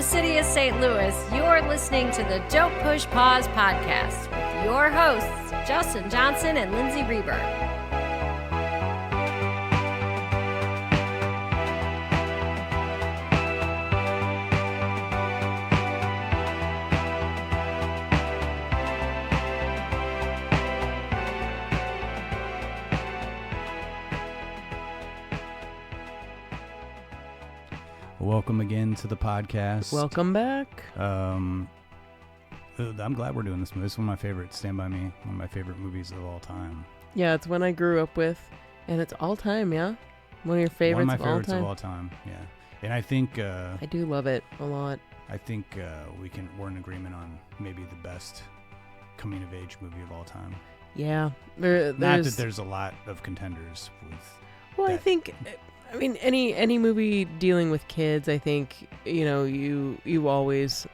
the city of St. Louis, you're listening to the Don't Push Pause podcast with your hosts, Justin Johnson and Lindsay Reber. Welcome again to the podcast. Welcome back. I'm glad we're doing this movie. It's one of my favorites. Stand By Me, one of my favorite movies of all time. Yeah, it's one I grew up with, and it's all time, yeah? One of your favorites One of my favorites of of all time, yeah. And I think... I do love it a lot. I think we're in agreement on maybe the best coming-of-age movie of all time. Yeah. Not that there's a lot of contenders with... Well, I think... I mean, any movie dealing with kids, I think, you know, you always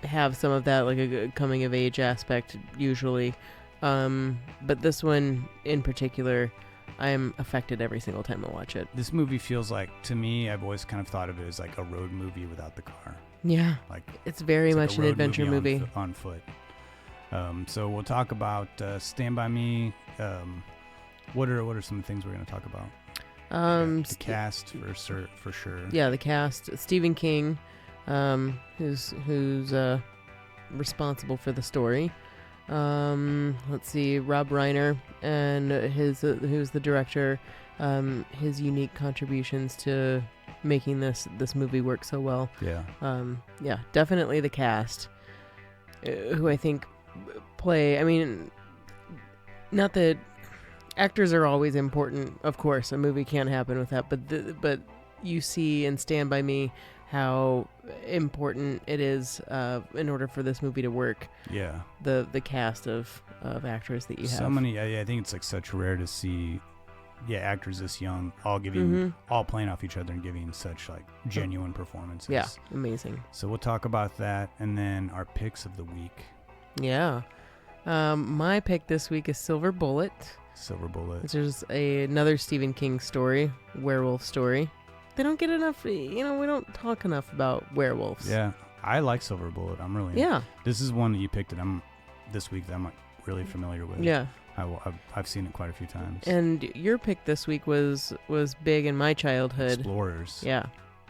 have some of that, like a coming of age aspect usually. But this one in particular, I'm affected every single time I watch it. This movie feels like, to me, I've always kind of thought of it as like a road movie without the car. Yeah, like it's very it's much like an adventure movie. On foot. So we'll talk about Stand By Me. What are some things we're going to talk about? The cast for sure. Yeah, the cast. Stephen King, who's responsible for the story. Let's see, Rob Reiner and who's the director. His unique contributions to making this movie work so well. Yeah. Yeah, definitely the cast, who I think play. I mean, not that. Actors are always important, of course. A movie can't happen without, but you see in Stand By Me how important it is in order for this movie to work. Yeah. The cast of actors that you have. So many. I think it's like such rare to see, actors this young all giving all playing off each other and giving such like genuine performances. Yeah, amazing. So we'll talk about that and then our picks of the week. Yeah. My pick this week is Silver Bullet. Silver Bullet. Which is another Stephen King story, werewolf story. They don't get enough, we don't talk enough about werewolves. Yeah, I like Silver Bullet. I'm really... Yeah. This is one that you picked this week that I'm really familiar with. Yeah. I've seen it quite a few times. And your pick this week was big in my childhood. Explorers. Yeah.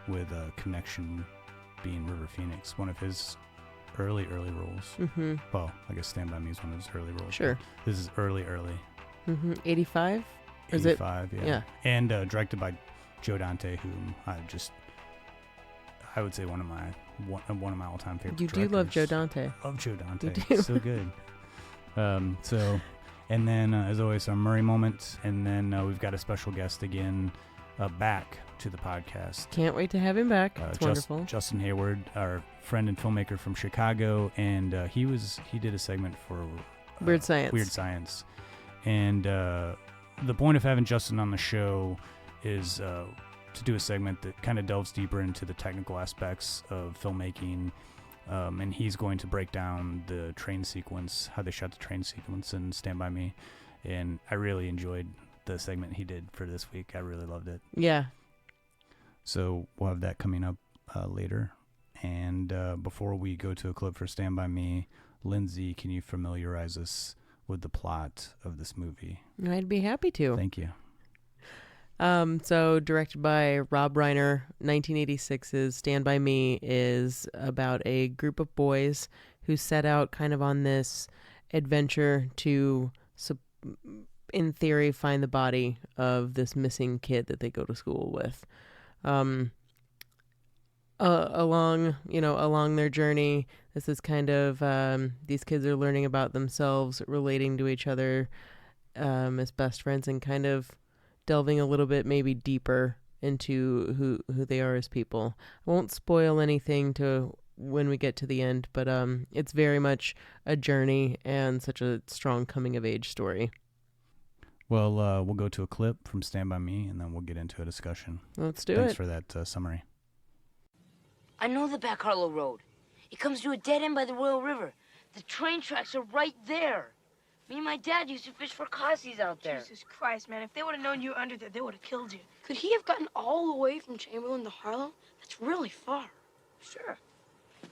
With a connection being River Phoenix, one of his early roles. Mm-hmm. Well, I guess Stand By Me is one of his early roles. Sure. This is early. 85? 85, yeah. Yeah. And directed by Joe Dante, whom I would say one of my all-time favorite You directors. do love Joe Dante. I love Joe Dante. You do. So good. And then as always, our Murray moment, and then we've got a special guest again back to the podcast. Can't wait to have him back. It's wonderful. Justin Hayward, our friend and filmmaker from Chicago, and he did a segment for Weird Science. And the point of having Justin on the show is to do a segment that kind of delves deeper into the technical aspects of filmmaking. And he's going to break down the train sequence, how they shot the train sequence in Stand By Me. And I really enjoyed the segment he did for this week. I really loved it. Yeah. So we'll have that coming up later. And before we go to a clip for Stand By Me, Lindsay, can you familiarize us with the plot of this movie? I'd be happy to. Thank you. So directed by Rob Reiner, 1986's Stand By Me is about a group of boys who set out kind of on this adventure to, in theory, find the body of this missing kid that they go to school with. Along their journey, this is kind of these kids are learning about themselves, relating to each other as best friends, and kind of delving a little bit maybe deeper into who they are as people. I won't spoil anything to when we get to the end, but it's very much a journey and such a strong coming of age story. Well, we'll go to a clip from Stand By Me, and then we'll get into a discussion. Let's do Thanks it. for that summary. I know the Back Harlow Road. It comes to a dead end by the Royal River. The train tracks are right there. Me and my dad used to fish for Cossies out there. Jesus Christ, man. If they would have known you were under there, they would have killed you. Could he have gotten all the way from Chamberlain to Harlow? That's really far. Sure.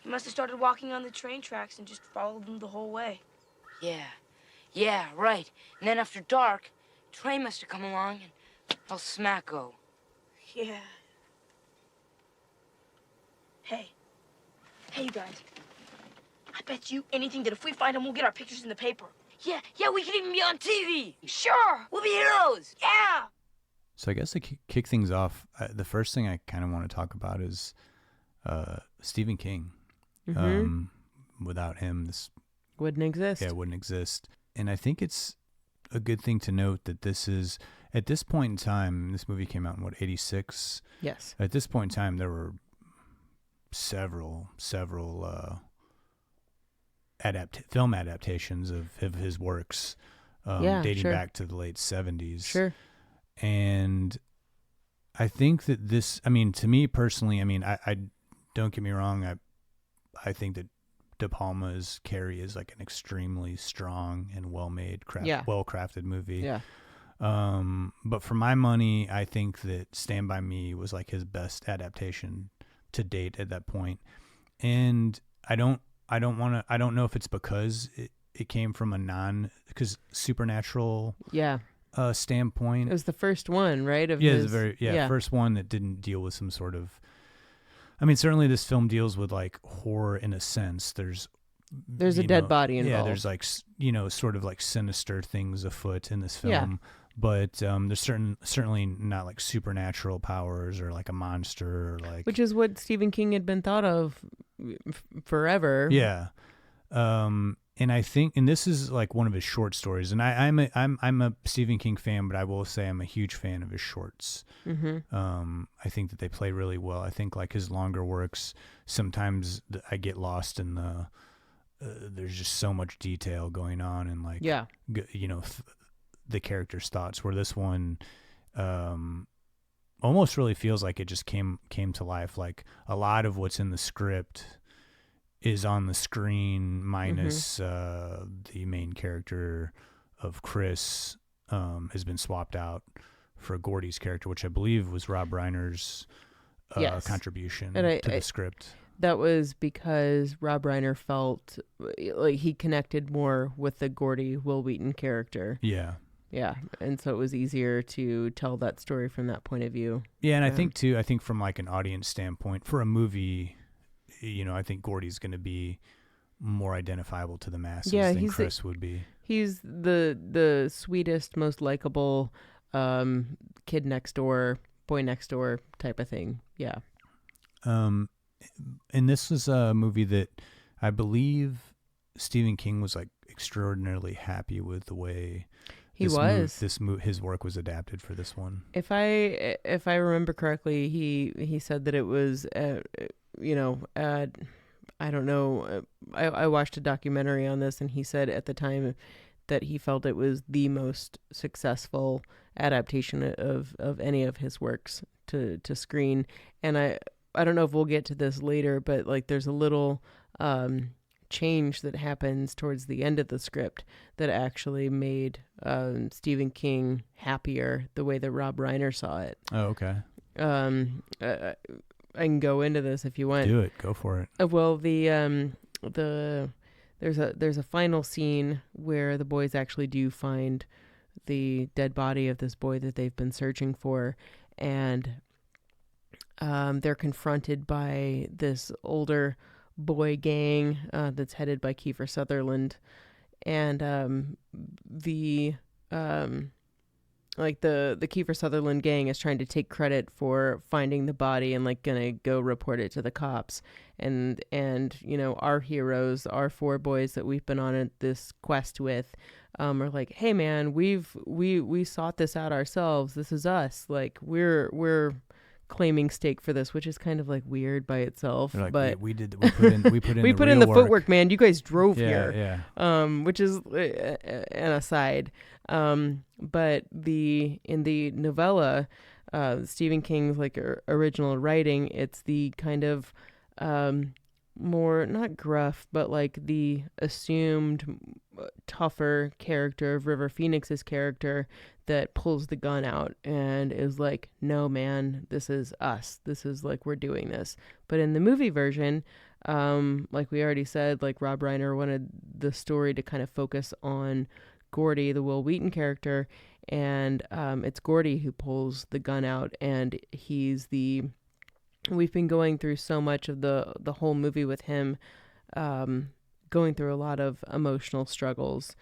He must have started walking on the train tracks and just followed them the whole way. Yeah, right. And then after dark, train must have come along and all smacko. Yeah. Hey, you guys. I bet you anything that if we find him, we'll get our pictures in the paper. Yeah, we could even be on TV. Sure. We'll be heroes. Yeah. So I guess to kick things off, the first thing I kind of want to talk about is Stephen King. Without him, this Wouldn't exist. Yeah, it wouldn't exist. And I think it's a good thing to note that this is, at this point in time, this movie came out in, 86? Yes. At this point in time, there were several film adaptations of his works dating back to the late 70s. Sure. And I think that this, I mean, to me personally, I mean, I don't get me wrong, I think that De Palma's Carrie is like an extremely strong and well-made, well-crafted movie. Yeah. But for my money, I think that Stand By Me was like his best adaptation to date at that point. And I don't know if it's because it came from because supernatural standpoint. It was the first one, right? First one that didn't deal with some sort of, I mean, certainly this film deals with like horror in a sense. There's a dead body involved. Yeah, there's like, sort of like sinister things afoot in this film. Yeah. But there's certainly not like supernatural powers or like a monster or like, which is what Stephen King had been thought of forever. Yeah. And I think, and this is like one of his short stories, and I'm a Stephen King fan, but I will say I'm a huge fan of his shorts. I think that they play really well. I think like his longer works, sometimes I get lost in there's just so much detail going on and like, the character's thoughts, where this one almost really feels like it just came to life. Like a lot of what's in the script is on the screen minus the main character of Chris has been swapped out for Gordy's character, which I believe was Rob Reiner's contribution to the script. That was because Rob Reiner felt like he connected more with the Gordy Wil Wheaton character. Yeah. Yeah, and so it was easier to tell that story from that point of view. Yeah, and I think from like an audience standpoint, for a movie, I think Gordy's going to be more identifiable to the masses than Chris would be. He's the sweetest, most likable kid next door, boy next door type of thing. Yeah. And this was a movie that I believe Stephen King was like extraordinarily happy with the way his work was adapted for this one. If I remember correctly, he said that it was I don't know. I watched a documentary on this, and he said at the time that he felt it was the most successful adaptation of any of his works to screen. And I don't know if we'll get to this later, but like there's a little change that happens towards the end of the script that actually made Stephen King happier the way that Rob Reiner saw it. Oh, okay. I can go into this if you want. Do it. Go for it. Well, there's a final scene where the boys actually do find the dead body of this boy that they've been searching for, and they're confronted by this older boy gang that's headed by Kiefer Sutherland, and the Kiefer Sutherland gang is trying to take credit for finding the body and like gonna go report it to the cops, and our heroes, our four boys that we've been on this quest with, are like, hey man, we sought this out ourselves, this is us, like we're claiming stake for this, which is kind of like weird by itself. Like, but we put in the footwork, man. You guys drove here. Yeah. Which is an aside. But in the novella, Stephen King's like original writing, it's the kind of more not gruff, but like the assumed tougher character of River Phoenix's character that pulls the gun out and is like, no man, this is us, this is like, we're doing this. But in the movie version, Like we already said, like Rob Reiner wanted the story to kind of focus on Gordy, the Wil Wheaton character, and it's Gordy who pulls the gun out, and we've been going through so much of the whole movie with him, going through a lot of emotional struggles,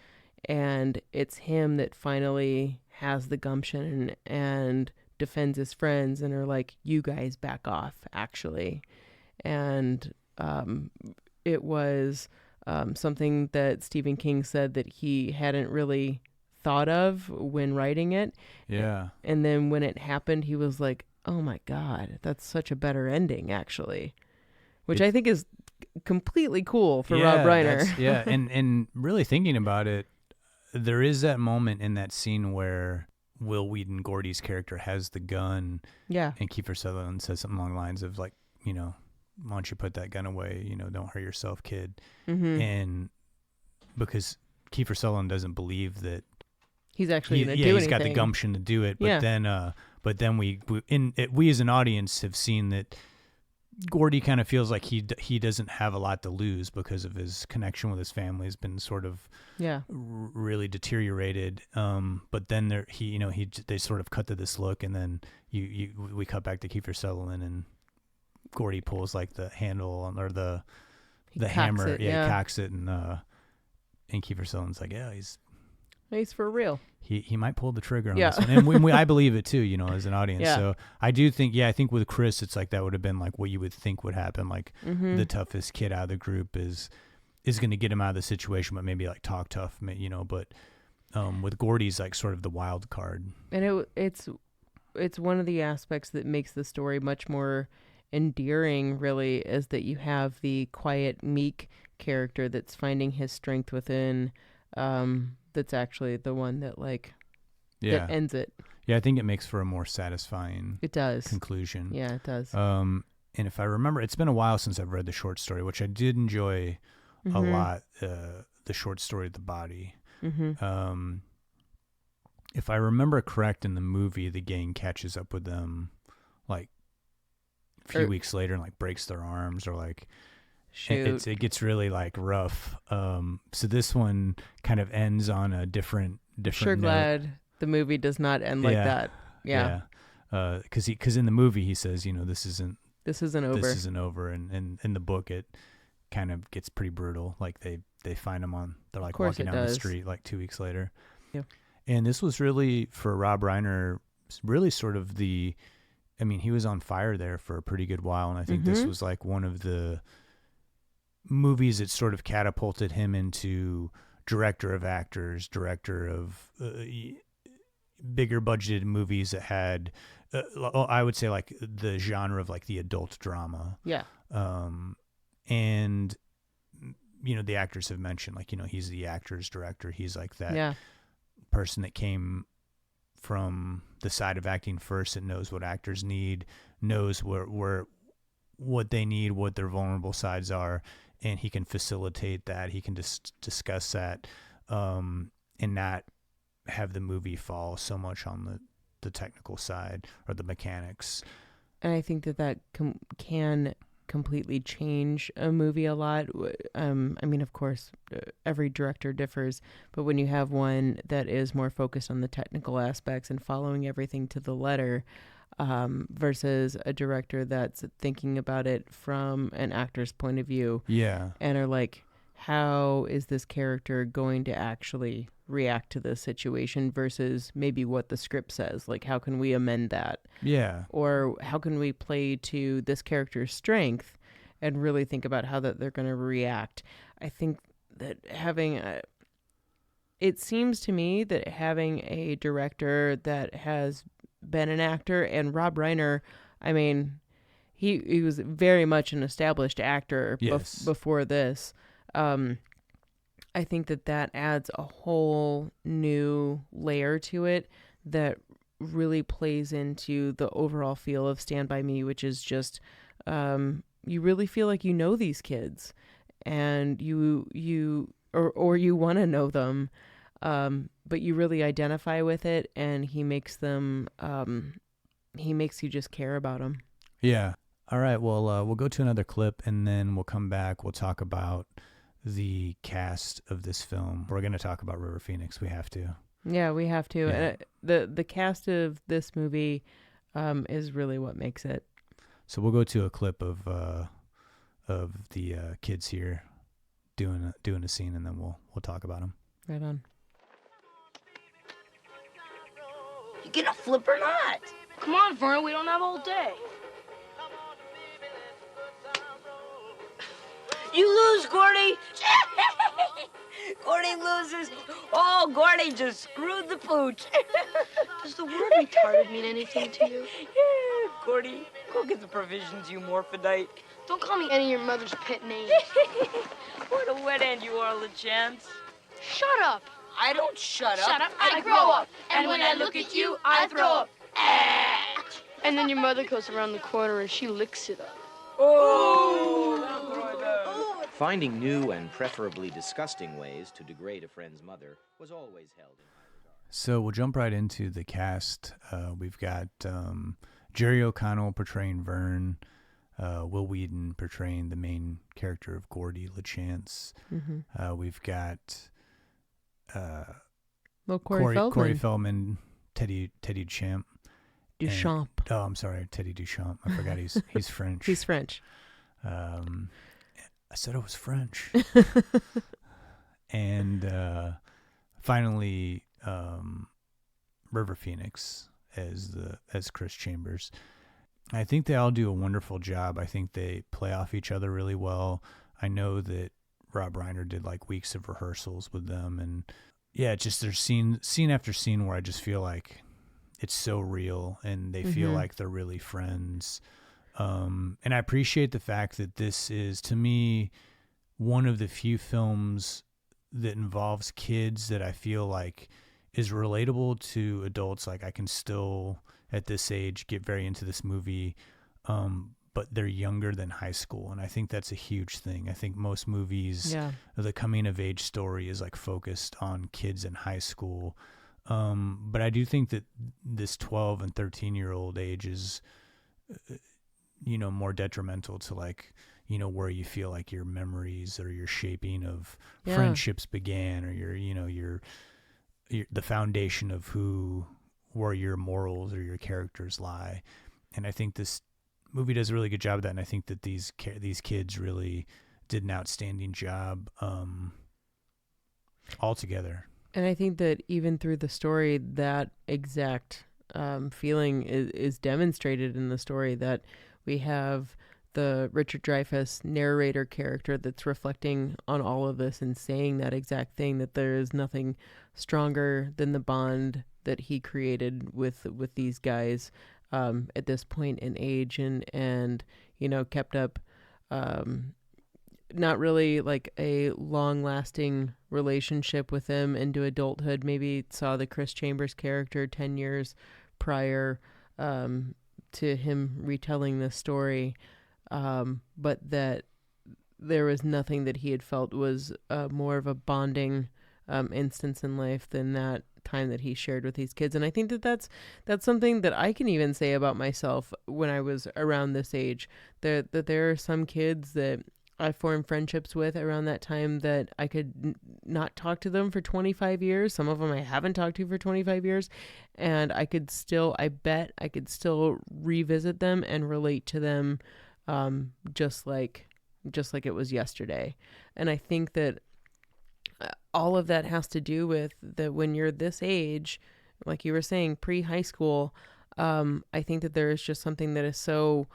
and it's him that finally has the gumption and defends his friends and are like, you guys back off, actually. And it was something that Stephen King said that he hadn't really thought of when writing it. Yeah. And then when it happened, he was like, oh my God, that's such a better ending, actually. Which I think is completely cool for Rob Reiner. Yeah, and really thinking about it, there is that moment in that scene where Wil Wheaton, Gordy's character, has the gun. Yeah. And Kiefer Sutherland says something along the lines of like, you know, why don't you put that gun away? You know, don't hurt yourself, kid. Mm-hmm. And because Kiefer Sutherland doesn't believe that he's actually going to do anything. He's got the gumption to do it. But then we as an audience have seen that Gordy kind of feels like he doesn't have a lot to lose because of his connection with his family has been sort of really deteriorated. But then they sort of cut to this look, and then we cut back to Kiefer Sutherland, and Gordy pulls like the handle or the hammer, he cocks it, and Kiefer Sutherland's like, yeah, he's for real. He might pull the trigger on this one. And I believe it too, you know, as an audience. Yeah. So I do think, I think with Chris, it's like that would have been like what you would think would happen. Like the toughest kid out of the group is going to get him out of the situation, but maybe like talk tough, you know. But with Gordy's like sort of the wild card. And it's one of the aspects that makes the story much more endearing, really, is that you have the quiet, meek character that's finding his strength within. That's actually the one that that ends it. Yeah, I think it makes for a more satisfying conclusion. Yeah, it does. And if I remember, it's been a while since I've read the short story, which I did enjoy a lot, the short story The Body. Mm-hmm. If I remember correct, in the movie, the gang catches up with them like a few weeks later and like breaks their arms or like... It gets really like rough. So this one kind of ends on a different. Sure, note. Glad the movie does not end like that. Yeah. Because in the movie he says, you know, this isn't over. This isn't over, and in the book it kind of gets pretty brutal. Like they find him they're like walking down the street like 2 weeks later. Yeah. And this was really for Rob Reiner, really sort of he was on fire there for a pretty good while, and I think this was like one of the movies that sort of catapulted him into director of actors, director of bigger budgeted movies that had, I would say like the genre of like the adult drama. Yeah. And, you know, the actors have mentioned like, you know, he's the actor's director. He's like that person that came from the side of acting first and knows what actors need, knows what they need, what their vulnerable sides are. And he can facilitate that. He can just discuss that, and not have the movie fall so much on the technical side or the mechanics. And I think that can completely change a movie a lot. I mean, of course, every director differs, but when you have one that is more focused on the technical aspects and following everything to the letter, versus a director that's thinking about it from an actor's point of view. Yeah. And are like, how is this character going to actually react to this situation versus maybe what the script says? Like, how can we amend that? Yeah. Or how can we play to this character's strength and really think about how that they're going to react? I think that it seems to me that having a director that has been an actor, and Rob Reiner, I mean, he was very much an established actor before this. I think that adds a whole new layer to it that really plays into the overall feel of Stand By Me, which is just you really feel like you know these kids, and you want to know them. But you really identify with it, and he makes you just care about them. Yeah. All right, well, we'll go to another clip, and then we'll come back. We'll talk about the cast of this film. We're going to talk about River Phoenix. We have to. Yeah, we have to. Yeah. The cast of this movie is really what makes it. So we'll go to a clip of the kids here doing a scene, and then we'll talk about them. Right on. You gonna flip or not? Come on, Vern, we don't have all day. You lose, Gordy. Gordy loses. Oh, Gordy just screwed the pooch. Does the word retarded mean anything to you? Yeah, Gordy, go get the provisions, you morphodite. Don't call me any of your mother's pet names. What a wet end you are, LeChance. Shut up. I don't shut up. Shut up. I grow up. And when I look at you, I throw up. And then your mother goes around the corner and she licks it up. Oh! Finding new and preferably disgusting ways to degrade a friend's mother was always held in high regard. So we'll jump right into the cast. We've got Jerry O'Connell portraying Vern, Wil Wheaton portraying the main character of Gordy LeChance. Mm-hmm. We've got Corey Feldman, Teddy Champ. Duchamp. I'm sorry, Teddy Duchamp. I forgot he's French. He's French. I said it was French. And finally, River Phoenix as Chris Chambers. I think they all do a wonderful job. I think they play off each other really well. I know that Rob Reiner did like weeks of rehearsals with them, and yeah, just there's scene after scene where I just feel like it's so real, and they feel like they're really friends. And I appreciate the fact that this is, to me, one of the few films that involves kids that I feel like is relatable to adults. Like I can still, at this age, get very into this movie, but they're younger than high school. And I think that's a huge thing. I think most movies, the coming of age story is like focused on kids in high school. But I do think that this 12 and 13-year-old age is, more detrimental to like, where you feel like your memories or your shaping of friendships began, or your the foundation of where your morals or your characters lie. And I think this movie does a really good job of that. And I think that these kids really did an outstanding job altogether. And I think that even through the story, that exact feeling is demonstrated in the story, that we have the Richard Dreyfus narrator character that's reflecting on all of this and saying that exact thing, that there is nothing stronger than the bond that he created with these guys at this point in age, and kept up not really like a long-lasting relationship with them into adulthood. Maybe saw the Chris Chambers character 10 years prior to him retelling this story, but that there was nothing that he had felt was more of a bonding instance in life than that time that he shared with these kids. And I think that that's something that I can even say about myself when I was around this age, that there are some kids that I formed friendships with around that time that I could not talk to them for 25 years. Some of them I haven't talked to for 25 years. And I bet I could still revisit them and relate to them just like it was yesterday. And I think that all of that has to do with that when you're this age, like you were saying, pre-high school, I think that there is just something that is so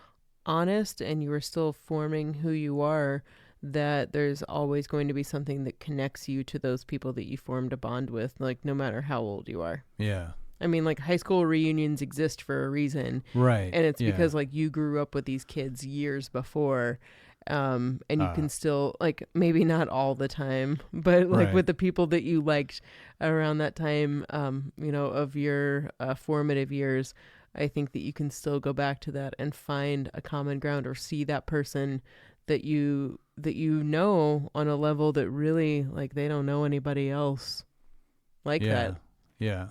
honest, and you are still forming who you are, that there's always going to be something that connects you to those people that you formed a bond with, like no matter how old you are. Yeah. I mean, like high school reunions exist for a reason. Right. And it's because like you grew up with these kids years before. And you can still, like, maybe not all the time, but like with the people that you liked around that time, of your formative years, I think that you can still go back to that and find a common ground, or see that person that you know on a level that really, like, they don't know anybody else like that. Yeah.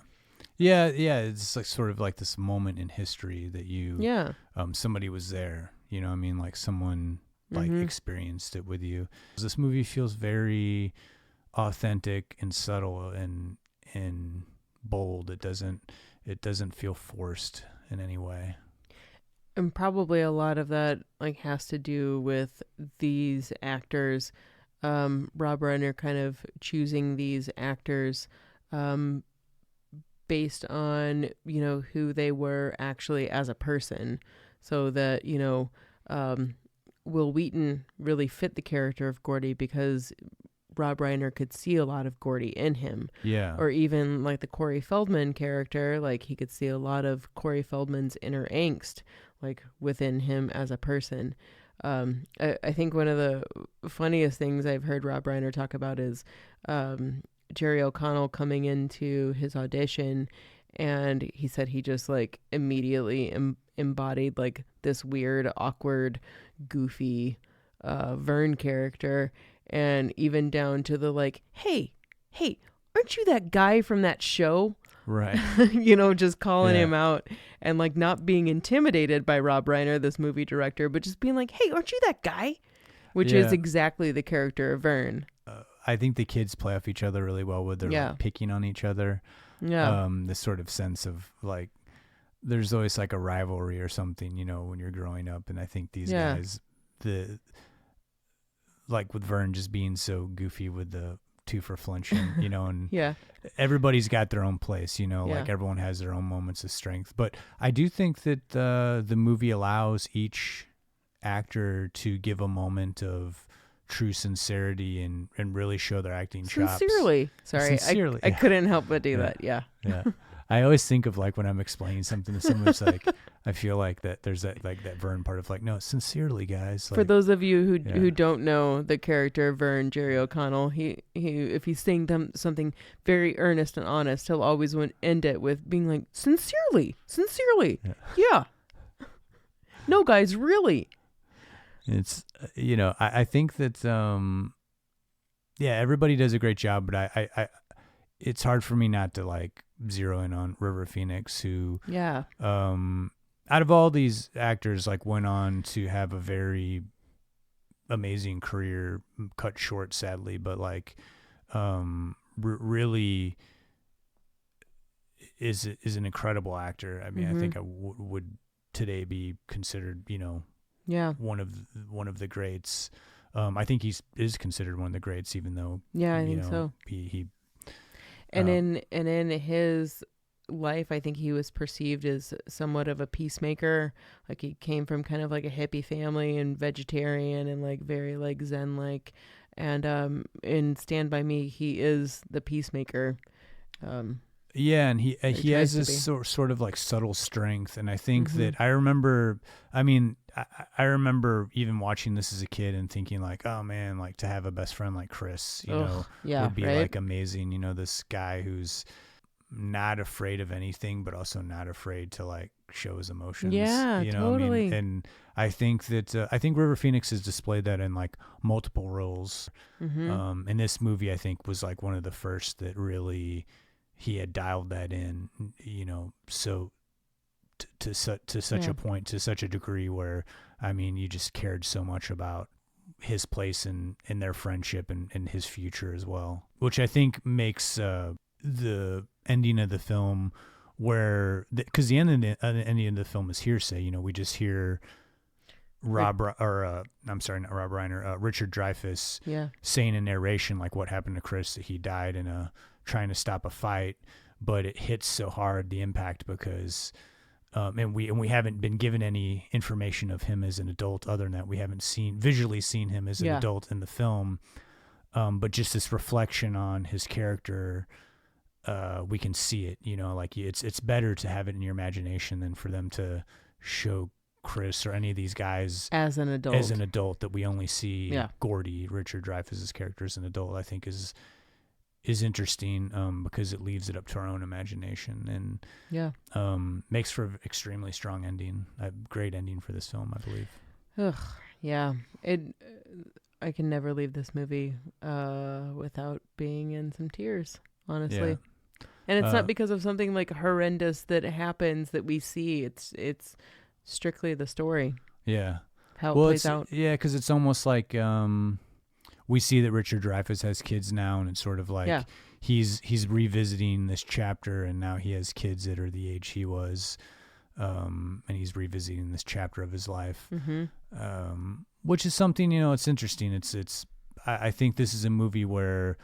It's like sort of like this moment in history that you, somebody was there, You know what I mean? Like someone like experienced it with you. This movie feels very authentic and subtle and bold. It doesn't feel forced in any way. And probably a lot of that like has to do with these actors. Rob Reiner kind of choosing these actors based on, you know, who they were actually as a person. So that, you know, Wil Wheaton really fit the character of Gordy because Rob Reiner could see a lot of Gordy in him. Yeah. Or even like the Corey Feldman character, like he could see a lot of Corey Feldman's inner angst, like within him as a person. I think one of the funniest things I've heard Rob Reiner talk about is Jerry O'Connell coming into his audition, and he said he just like immediately embodied like this weird, awkward, goofy Vern character, and even down to the like, hey, aren't you that guy from that show? Right. You know, just calling him out and like not being intimidated by Rob Reiner, this movie director, but just being like, hey, aren't you that guy? Which is exactly the character of Vern. I think the kids play off each other really well with their like, picking on each other. Yeah. This sort of sense of like, there's always like a rivalry or something, you know, when you're growing up. And I think these guys, like with Vern just being so goofy with the two for flinching, you know, and everybody's got their own place, you know, like everyone has their own moments of strength. But I do think that the movie allows each actor to give a moment of true sincerity and really show their acting chops. Sincerely. I couldn't help but do that. Yeah. I always think of like when I'm explaining something to someone, it's like I feel like that there's that like that Vern part of like, no, sincerely, guys. Like, for those of you who don't know the character of Vern, Jerry O'Connell, he if he's saying them something very earnest and honest, he'll always end it with being like, sincerely. Yeah. No, guys, really. It's you know, I think that everybody does a great job, but I it's hard for me not to like zero in on River Phoenix, who out of all these actors like went on to have a very amazing career, cut short sadly, but like really is an incredible actor. I mean, I think I would today be considered, you know, one of the greats. I think he is considered one of the greats, even though I think so. He and in his life, I think he was perceived as somewhat of a peacemaker. Like he came from kind of like a hippie family and vegetarian and like very like Zen like. And in Stand By Me, he is the peacemaker. And he has this sort of like subtle strength, and I think that I remember even watching this as a kid and thinking like, oh man, like to have a best friend like Chris, you know, would be like amazing. You know, this guy who's not afraid of anything, but also not afraid to like show his emotions. Yeah, you know totally. What I mean? And I think that River Phoenix has displayed that in like multiple roles. And this movie, I think, was like one of the first that really he had dialed that in, you know, so to such a point, to such a degree where, I mean, you just cared so much about his place in their friendship and his future as well, which I think makes the ending of the film where, because the ending of the film is hearsay, you know, we just hear Richard Dreyfus saying in narration like what happened to Chris, that he died in trying to stop a fight, but it hits so hard, the impact, because and we haven't been given any information of him as an adult other than that. We haven't visually seen him as an adult in the film, but just this reflection on his character, we can see it, you know, like it's better to have it in your imagination than for them to show Chris or any of these guys as an adult that we only see Gordy, Richard Dreyfuss's character, as an adult. I think is interesting because it leaves it up to our own imagination and makes for an extremely strong ending, a great ending for this film, I believe. I can never leave this movie without being in some tears, honestly. And it's not because of something like horrendous that happens that we see. It's strictly the story. Yeah. how it plays out. Yeah, because it's almost like we see that Richard Dreyfus has kids now, and it's sort of like he's revisiting this chapter, and now he has kids that are the age he was, and he's revisiting this chapter of his life, which is something, it's interesting. I think this is a movie where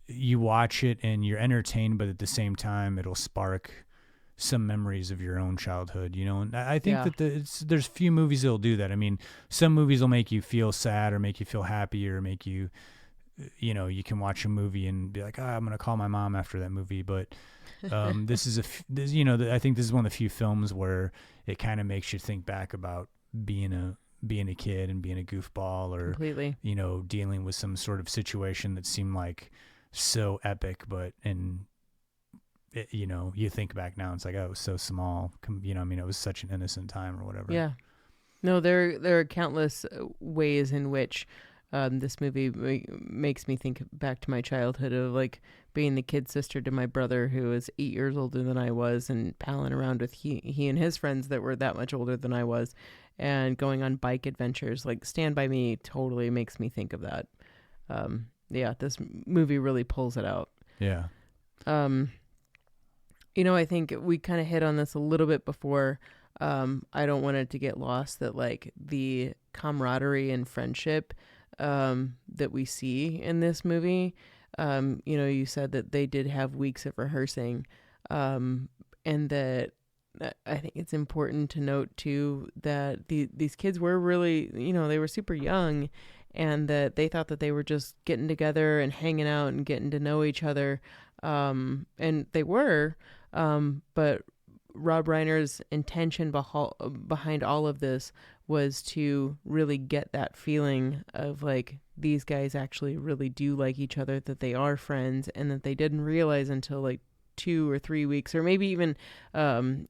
you watch it and you're entertained, but at the same time, it'll spark some memories of your own childhood, and I think that there's few movies that'll do that. I mean, some movies will make you feel sad or make you feel happy or make you, you can watch a movie and be like, I'm going to call my mom after that movie. But this is I think this is one of the few films where it kind of makes you think back about being a kid and being a goofball, or completely, dealing with some sort of situation that seemed like so epic, but you think back now, it's like, oh, it was so small. It was such an innocent time or whatever. Yeah. No, there are countless ways in which this movie makes me think back to my childhood of like being the kid sister to my brother who was 8 years older than I was, and palling around with he and his friends that were that much older than I was, and going on bike adventures. Like Stand By Me totally makes me think of that. This movie really pulls it out. Yeah. I think we kind of hit on this a little bit before. I don't want it to get lost that like the camaraderie and friendship that we see in this movie. You said that they did have weeks of rehearsing, and that I think it's important to note too that these kids were really, they were super young, and that they thought that they were just getting together and hanging out and getting to know each other. And they were, but Rob Reiner's intention behind all of this was to really get that feeling of like, these guys actually really do like each other, that they are friends, and that they didn't realize until like 2 or 3 weeks, or maybe even,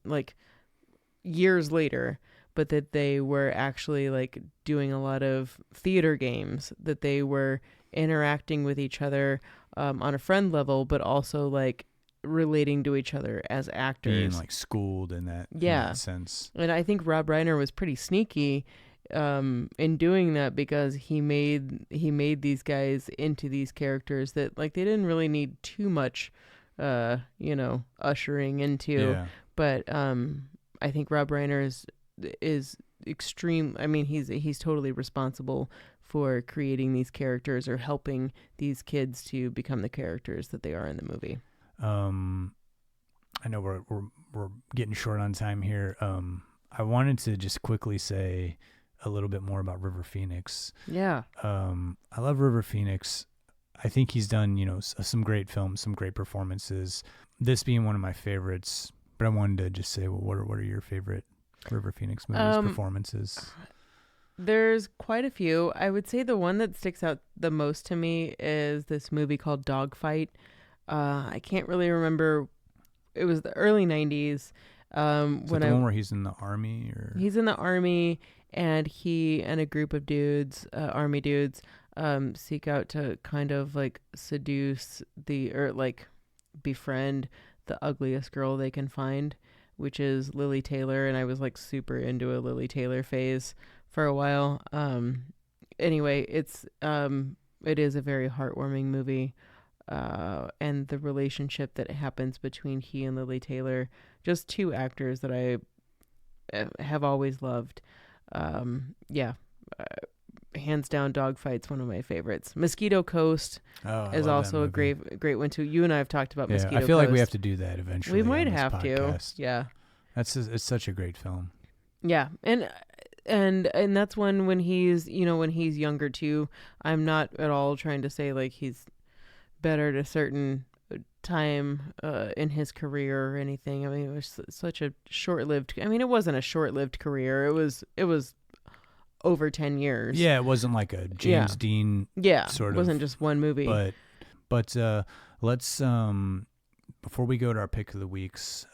like years later, but that they were actually like doing a lot of theater games, that they were interacting with each other on a friend level, but also like relating to each other as actors, being like schooled in that sense. And I think Rob Reiner was pretty sneaky in doing that, because he made these guys into these characters that like they didn't really need too much ushering into. But I think Rob Reiner is extreme. I mean, he's totally responsible for creating these characters or helping these kids to become the characters that they are in the movie. I know we're getting short on time here. I wanted to just quickly say a little bit more about River Phoenix. Yeah. I love River Phoenix. I think he's done, some great films, some great performances. This being one of my favorites, but I wanted to just say, well, what are your favorite River Phoenix movies, performances? There's quite a few. I would say the one that sticks out the most to me is this movie called Dogfight. I can't really remember. It was the early 90s. One where he's in the army? Or he's in the army, and he and a group of dudes, army dudes, seek out to kind of like seduce befriend the ugliest girl they can find, which is Lily Taylor. And I was like super into a Lily Taylor phase for a while. Anyway, it is a very heartwarming movie. And the relationship that happens between he and Lily Taylor, just two actors that I have always loved. Hands down, Dogfight's one of my favorites. Mosquito Coast is also a great one too. You and I have talked about Mosquito Coast. I feel like we have to do that eventually. We might have podcast. to. Yeah. It's such a great film. Yeah. And that's when he's, when he's younger too. I'm not at all trying to say like he's better at a certain time in his career or anything. I mean, it was such a short-lived. I mean, it wasn't a short-lived career. It was over 10 years. Yeah, it wasn't like a James Dean. Yeah, sort of. It wasn't just one movie. But let's before we go to our pick of the weeks,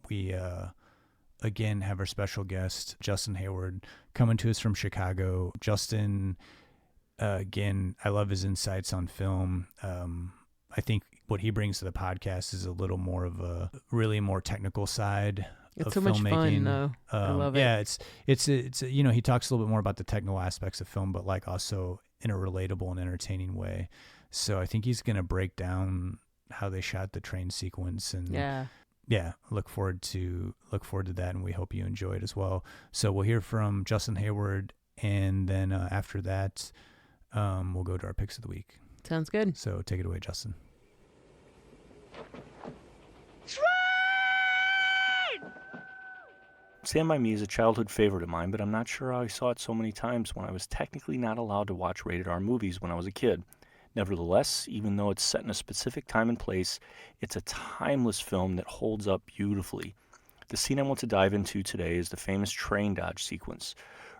we again have our special guest Justin Hayward coming to us from Chicago. Justin. Again, I love his insights on film. I think what he brings to the podcast is a little more of a really more technical side It's so much fun, though. I love it. Yeah, it's he talks a little bit more about the technical aspects of film, but like also in a relatable and entertaining way. So I think he's going to break down how they shot the train sequence, and look forward to that, and we hope you enjoy it as well. So we'll hear from Justin Hayward, and then after that, we'll go to our picks of the week. Sounds good. So take it away, Justin. Stand By Me is a childhood favorite of mine, but I'm not sure how I saw it so many times when I was technically not allowed to watch rated R movies when I was a kid. Nevertheless, even though it's set in a specific time and place, it's a timeless film that holds up beautifully. The scene I want to dive into today is the famous train dodge sequence.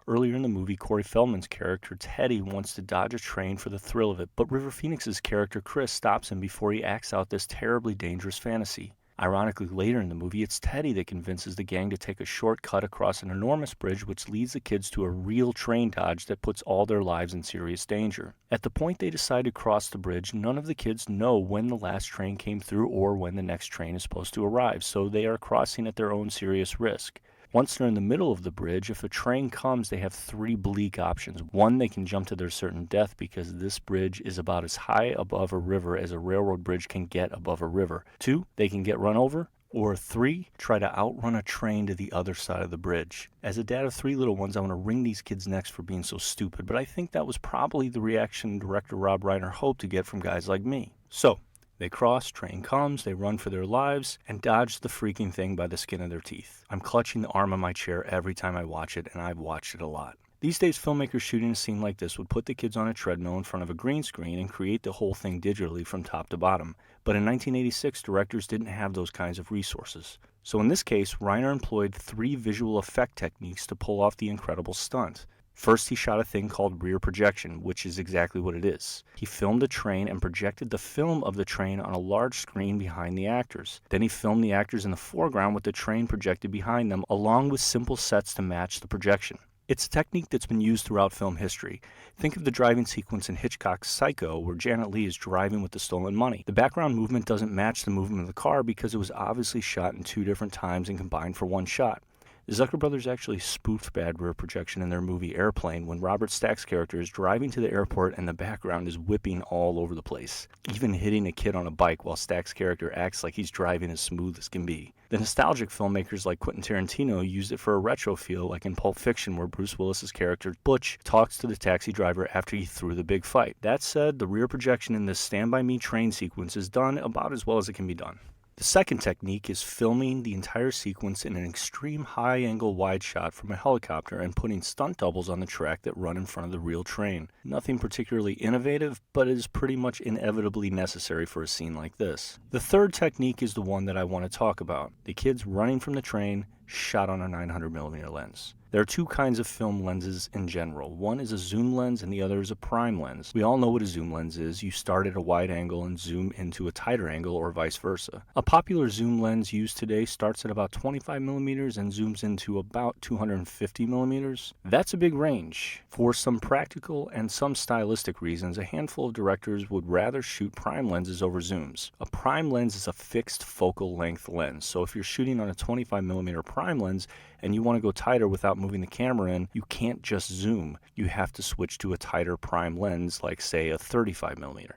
Earlier in the movie, Corey Feldman's character, Teddy, wants to dodge a train for the thrill of it, but River Phoenix's character, Chris, stops him before he acts out this terribly dangerous fantasy. Ironically, later in the movie, it's Teddy that convinces the gang to take a shortcut across an enormous bridge which leads the kids to a real train dodge that puts all their lives in serious danger. At the point they decide to cross the bridge, none of the kids know when the last train came through or when the next train is supposed to arrive, so they are crossing at their own serious risk. Once they're in the middle of the bridge, if a train comes, they have three bleak options. One, they can jump to their certain death because this bridge is about as high above a river as a railroad bridge can get above a river. Two, they can get run over. Or three, try to outrun a train to the other side of the bridge. As a dad of three little ones, I want to wring these kids' necks for being so stupid, but I think that was probably the reaction director Rob Reiner hoped to get from guys like me. So, they cross, train comes, they run for their lives, and dodge the freaking thing by the skin of their teeth. I'm clutching the arm of my chair every time I watch it, and I've watched it a lot. These days, filmmakers shooting a scene like this would put the kids on a treadmill in front of a green screen and create the whole thing digitally from top to bottom. But in 1986, directors didn't have those kinds of resources. So in this case, Reiner employed 3 visual effect techniques to pull off the incredible stunt. First, he shot a thing called rear projection, which is exactly what it is. He filmed a train and projected the film of the train on a large screen behind the actors. Then he filmed the actors in the foreground with the train projected behind them, along with simple sets to match the projection. It's a technique that's been used throughout film history. Think of the driving sequence in Hitchcock's Psycho, where Janet Leigh is driving with the stolen money. The background movement doesn't match the movement of the car because it was obviously shot in 2 different times and combined for one shot. The Zucker brothers actually spoofed bad rear projection in their movie Airplane when Robert Stack's character is driving to the airport and the background is whipping all over the place, even hitting a kid on a bike while Stack's character acts like he's driving as smooth as can be. The nostalgic filmmakers like Quentin Tarantino used it for a retro feel, like in Pulp Fiction, where Bruce Willis's character Butch talks to the taxi driver after he threw the big fight. That said, the rear projection in this Stand By Me train sequence is done about as well as it can be done. The second technique is filming the entire sequence in an extreme high-angle wide shot from a helicopter and putting stunt doubles on the track that run in front of the real train. Nothing particularly innovative, but it is pretty much inevitably necessary for a scene like this. The third technique is the one that I want to talk about. The kids running from the train, shot on a 900mm lens. There are 2 kinds of film lenses in general. One is a zoom lens and the other is a prime lens. We all know what a zoom lens is. You start at a wide angle and zoom into a tighter angle, or vice versa. A popular zoom lens used today starts at about 25mm and zooms into about 250mm. That's a big range. For some practical and some stylistic reasons, a handful of directors would rather shoot prime lenses over zooms. A prime lens is a fixed focal length lens, so if you're shooting on a 25mm prime lens and you want to go tighter without moving the camera in, you can't just zoom. You have to switch to a tighter prime lens, like say a 35mm.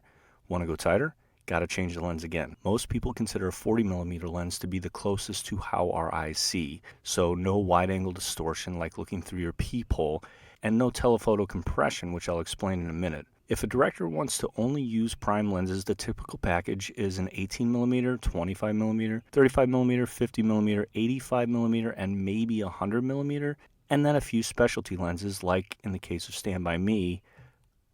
Want to go tighter? Gotta change the lens again. Most people consider a 40mm lens to be the closest to how our eyes see, so no wide-angle distortion like looking through your peephole, and no telephoto compression, which I'll explain in a minute. If a director wants to only use prime lenses, the typical package is an 18mm, 25mm, 35mm, 50mm, 85mm, and maybe 100mm, and then a few specialty lenses, like in the case of Stand By Me,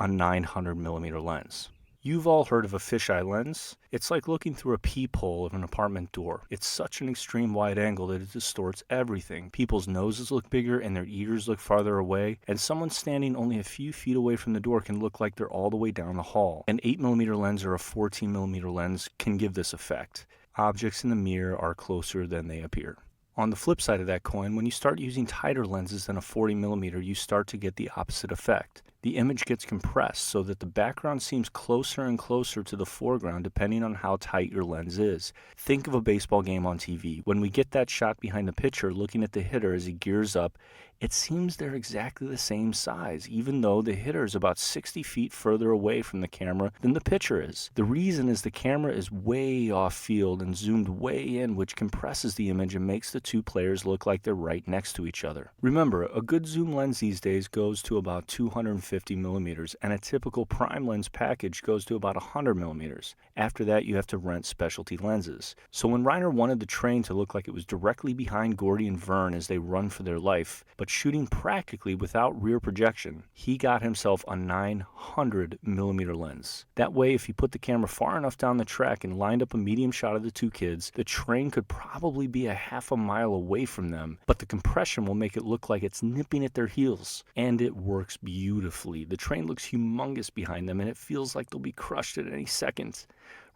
a 900mm lens. You've all heard of a fisheye lens. It's like looking through a peephole of an apartment door. It's such an extreme wide angle that it distorts everything. People's noses look bigger and their ears look farther away, and someone standing only a few feet away from the door can look like they're all the way down the hall. An 8mm lens or a 14mm lens can give this effect. Objects in the mirror are closer than they appear. On the flip side of that coin, when you start using tighter lenses than a 40mm, you start to get the opposite effect. The image gets compressed so that the background seems closer and closer to the foreground depending on how tight your lens is. Think of a baseball game on TV. When we get that shot behind the pitcher looking at the hitter as he gears up, it seems they're exactly the same size, even though the hitter is about 60 feet further away from the camera than the pitcher is. The reason is the camera is way off field and zoomed way in, which compresses the image and makes the two players look like they're right next to each other. Remember, a good zoom lens these days goes to about 250 millimeters, and a typical prime lens package goes to about 100 millimeters. After that, you have to rent specialty lenses. So when Reiner wanted the train to look like it was directly behind Gordy and Vern as they run for their life, but shooting practically without rear projection, he got himself a 900 millimeter lens. That way, if he put the camera far enough down the track and lined up a medium shot of the two kids, the train could probably be a half a mile away from them, but the compression will make it look like it's nipping at their heels. And it works beautifully. The train looks humongous behind them, and it feels like they'll be crushed at any second.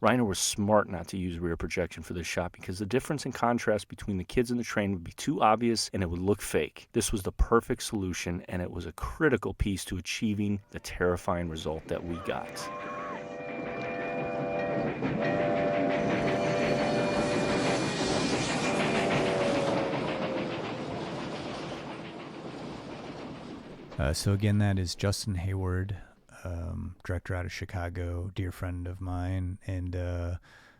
Reiner was smart not to use rear projection for this shot because the difference in contrast between the kids and the train would be too obvious and it would look fake. This was the perfect solution, and it was a critical piece to achieving the terrifying result that we got. So again, that is Justin Hayward, director out of Chicago, dear friend of mine, and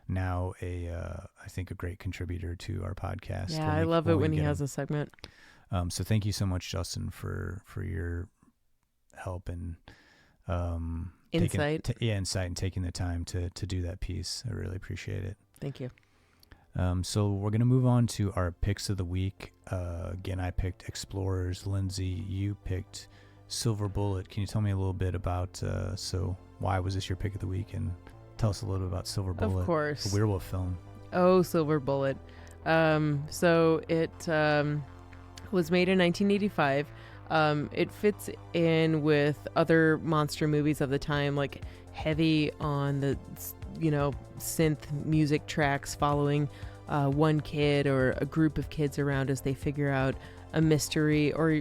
now I think a great contributor to our podcast. Yeah, I love it when he has a segment. So thank you so much, Justin, for your help and insight. Insight and taking the time to do that piece. I really appreciate it. Thank you. So we're going to move on to our picks of the week. Again, I picked Explorers. Lindsay, you picked Silver Bullet. Can you tell me a little bit about, so why was this your pick of the week? And tell us a little bit about Silver Bullet. Of course. The werewolf film. Oh, Silver Bullet. So it was made in 1985. It fits in with other monster movies of the time, like heavy on the, synth music tracks following one kid or a group of kids around as they figure out a mystery or,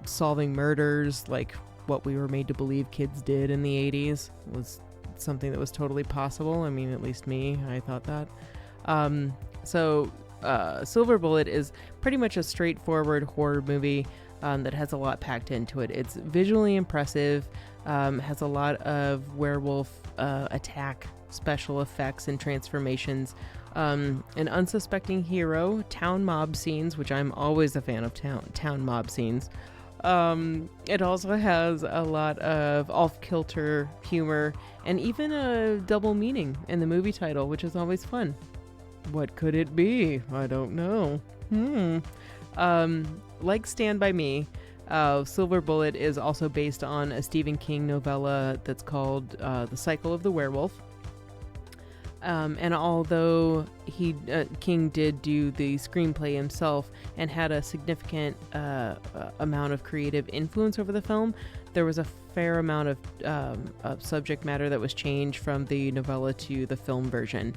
solving murders like what we were made to believe kids did in the 80s. It was something that was totally possible. I mean, at least me, I thought that. So Silver Bullet is pretty much a straightforward horror movie that has a lot packed into it. It's visually impressive, has a lot of werewolf attack special effects and transformations, an unsuspecting hero, town mob scenes, which I'm always a fan of town mob scenes. It also has a lot of off-kilter humor and even a double meaning in the movie title, which is always fun. What could it be? I don't know. Like Stand By Me, Silver Bullet is also based on a Stephen King novella that's called The Cycle of the Werewolf. And although King did do the screenplay himself and had a significant amount of creative influence over the film, there was a fair amount of subject matter that was changed from the novella to the film version.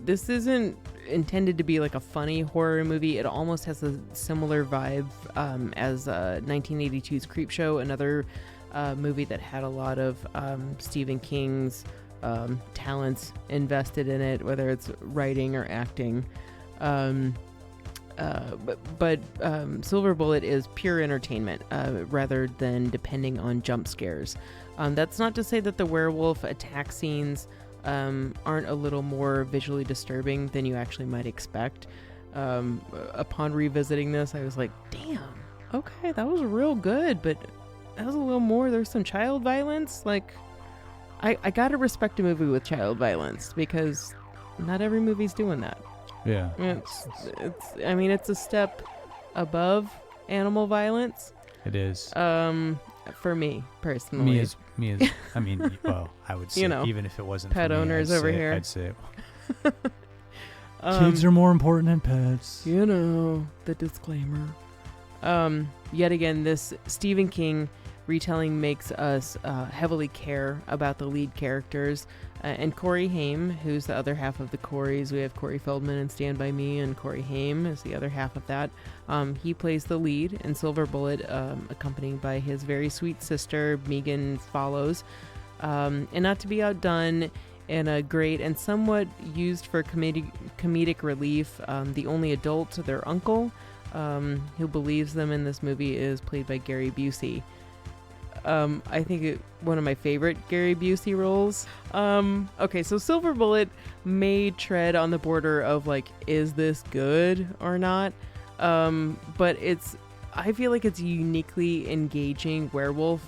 This isn't intended to be like a funny horror movie. It almost has a similar vibe as 1982's Creepshow, another movie that had a lot of Stephen King's talents invested in it, whether it's writing or acting. But Silver Bullet is pure entertainment rather than depending on jump scares. That's not to say that the werewolf attack scenes aren't a little more visually disturbing than you actually might expect. Upon revisiting this, I was like, damn, okay, that was real good, but that was a little more. There's some child violence. Like, I gotta respect a movie with child violence because not every movie's doing that. Yeah. It's a step above animal violence. It is. For me personally. Me as I mean, well, I would say even if it wasn't pet for me, owners over here. I'd say kids are more important than pets. The disclaimer. Yet again, this Stephen King retelling makes us heavily care about the lead characters. And Corey Haim, who's the other half of the Coreys. We have Corey Feldman in Stand By Me, and Corey Haim is the other half of that. He plays the lead in Silver Bullet, accompanied by his very sweet sister, Megan Follows. And not to be outdone, in a great and somewhat used for comedic relief, the only adult, their uncle, who believes them in this movie, is played by Gary Busey. I think one of my favorite Gary Busey roles. Okay, so Silver Bullet may tread on the border of like, is this good or not? But I feel like it's a uniquely engaging werewolf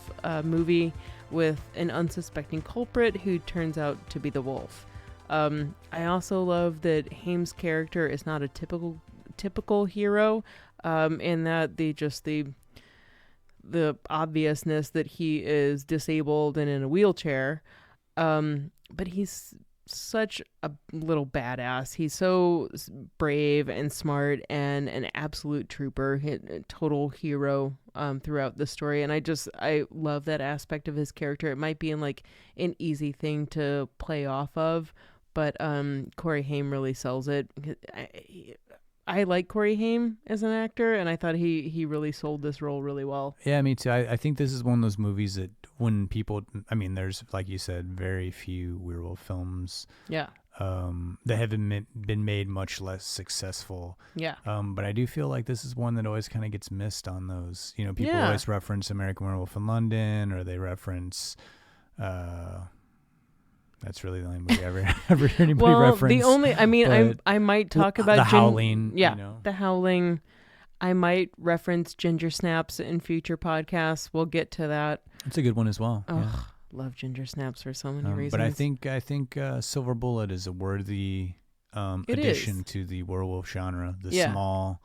movie with an unsuspecting culprit who turns out to be the wolf. I also love that Haim's character is not a typical hero, in that the obviousness that he is disabled and in a wheelchair, but he's such a little badass. He's so brave and smart and an absolute trooper, a total hero throughout the story. And I love that aspect of his character. It might be an easy thing to play off of, but Corey Haim really sells it. I like Corey Haim as an actor, and I thought he really sold this role really well. Yeah, me too. I think this is one of those movies that when people, there's, like you said, very few werewolf films. Yeah. That have been made much less successful. Yeah. But I do feel like this is one that always kind of gets missed on those. People always reference American Werewolf in London, or they reference. That's really the only movie I ever heard anybody reference. The only, I might talk about The Howling. Yeah, The Howling. I might reference Ginger Snaps in future podcasts. We'll get to that. It's a good one as well. Oh, yeah. Love Ginger Snaps for so many reasons. But I think Silver Bullet is a worthy addition to the werewolf genre, the small,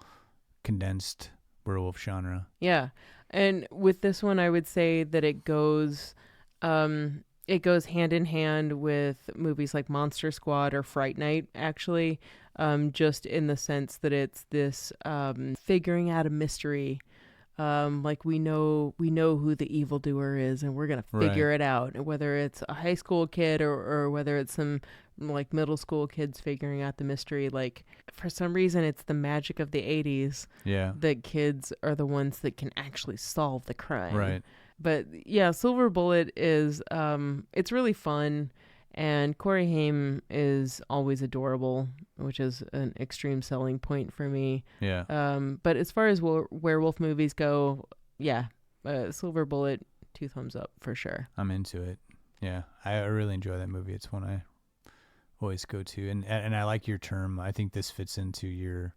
condensed werewolf genre. Yeah, and with this one, I would say that it goes hand in hand with movies like Monster Squad or Fright Night, actually, just in the sense that it's this figuring out a mystery. Like we know who the evildoer is, and we're gonna figure it out. Whether it's a high school kid or whether it's some like middle school kids figuring out the mystery. Like for some reason, it's the magic of the 80s. Yeah, that kids are the ones that can actually solve the crime. Right. But yeah, Silver Bullet is it's really fun, and Corey Haim is always adorable, which is an extreme selling point for me. Yeah. But as far as werewolf movies go, Silver Bullet, 2 thumbs up for sure. I'm into it. Yeah, I really enjoy that movie. It's one I always go to, and I like your term. I think this fits into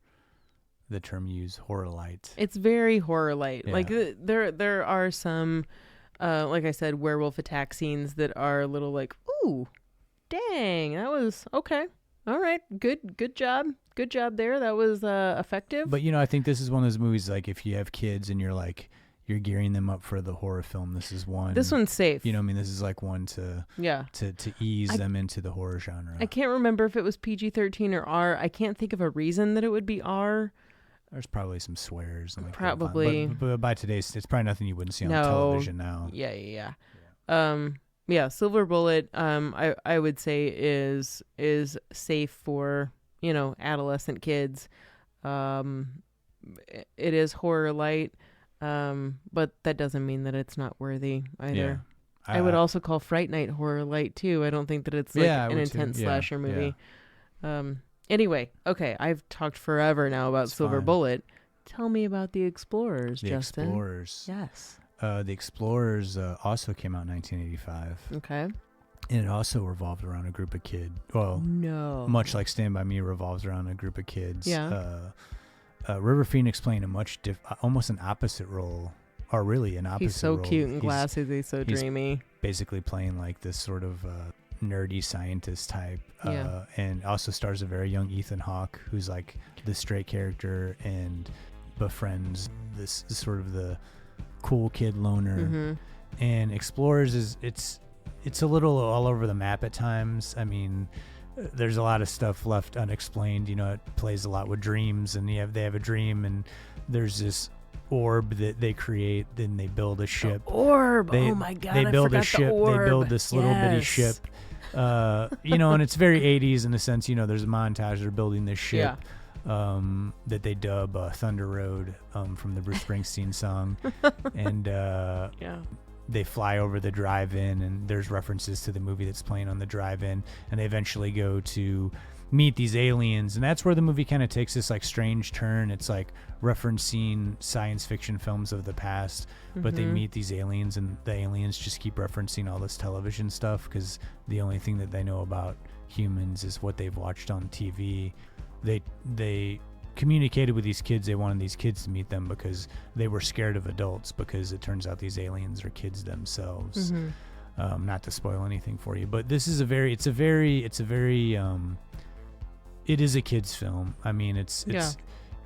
the term you use, horror light. It's very horror light. Yeah. Like there are some, like I said, werewolf attack scenes that are a little like, ooh, dang, that was okay. All right, good job there. That was effective. But I think this is one of those movies, like if you have kids and you're gearing them up for the horror film, this is one. This one's safe. This is like one to ease them into the horror genre. I can't remember if it was PG-13 or R. I can't think of a reason that it would be R. There's probably some swears. And probably. But by today's, it's probably nothing you wouldn't see on television now. Yeah. Silver Bullet, I would say is safe for, adolescent kids. It is horror light, but that doesn't mean that it's not worthy either. Yeah. I would also call Fright Night horror light too. I don't think that it's like an intense slasher movie. Yeah. Anyway, okay, I've talked forever now about Silver Bullet. Tell me about The Explorers, Justin. The Explorers. Yes. The Explorers also came out in 1985. Okay. And it also revolved around a group of kids. Well, no. Much like Stand By Me revolves around a group of kids. Yeah. River Phoenix playing a almost an opposite role. Or really an opposite role. He's so cute in glasses. He's so dreamy. Basically playing like this sort of nerdy scientist type. Yeah. And also stars a very young Ethan Hawke, who's like the straight character and befriends this sort of the cool kid loner. Mm-hmm. And Explorers it's a little all over the map at times. I mean, there's a lot of stuff left unexplained. It plays a lot with dreams, and they have a dream, and there's this orb that they create. Then they build a ship. The orb. Oh my God! They build I a forgot ship. the orb. They build this little bitty ship. And it's very 80s in the sense, there's a montage. They're building this ship that they dub Thunder Road from the Bruce Springsteen song. And they fly over the drive-in, and there's references to the movie that's playing on the drive-in. And they eventually go to meet these aliens, and that's where the movie kind of takes this like strange turn. It's like referencing science fiction films of the past, but they meet these aliens, and the aliens just keep referencing all this television stuff because the only thing that they know about humans is what they've watched on TV. They communicated with these kids. They wanted these kids to meet them because they were scared of adults, because it turns out these aliens are kids themselves. Not to spoil anything for you, but this is it is a kid's film. I mean, it's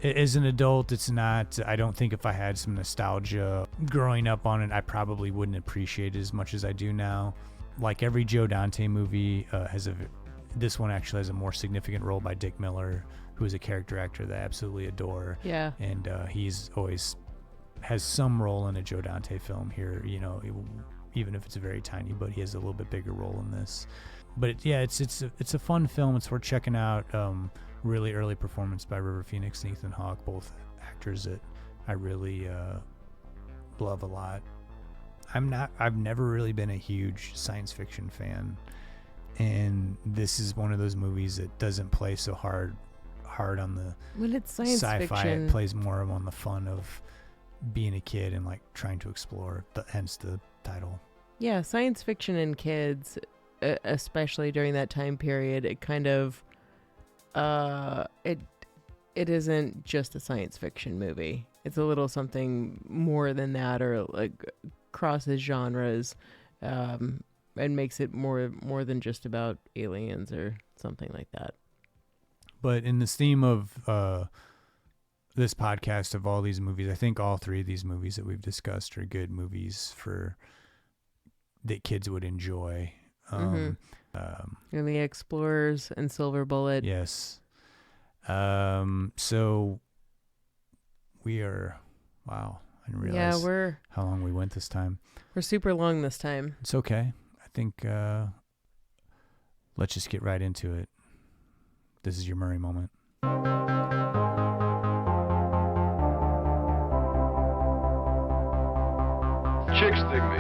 as an adult, it's not. I don't think if I had some nostalgia growing up on it, I probably wouldn't appreciate it as much as I do now. Like every Joe Dante movie this one actually has a more significant role by Dick Miller, who is a character actor that I absolutely adore. Yeah. And he's always has some role in a Joe Dante film here, even if it's very tiny, but he has a little bit bigger role in this. But it's a fun film. It's worth checking out. Really early performance by River Phoenix and Ethan Hawke, both actors that I really love a lot. I've never really been a huge science fiction fan, and this is one of those movies that doesn't play so hard on the when it's science sci-fi. fiction. It plays more on the fun of being a kid and like trying to explore. Hence the title. Yeah, science fiction and kids, especially during that time period, it kind of it isn't just a science fiction movie. It's a little something more than that, or like crosses genres, and makes it more than just about aliens or something like that. But in this theme of this podcast of all these movies, I think all three of these movies that we've discussed are good movies that kids would enjoy. And The Explorers and Silver Bullet. Yes. So we are, wow, I didn't realize how long we went this time. We're super long this time. It's okay. I think let's just get right into it. This is your Murray moment. Chicks dig me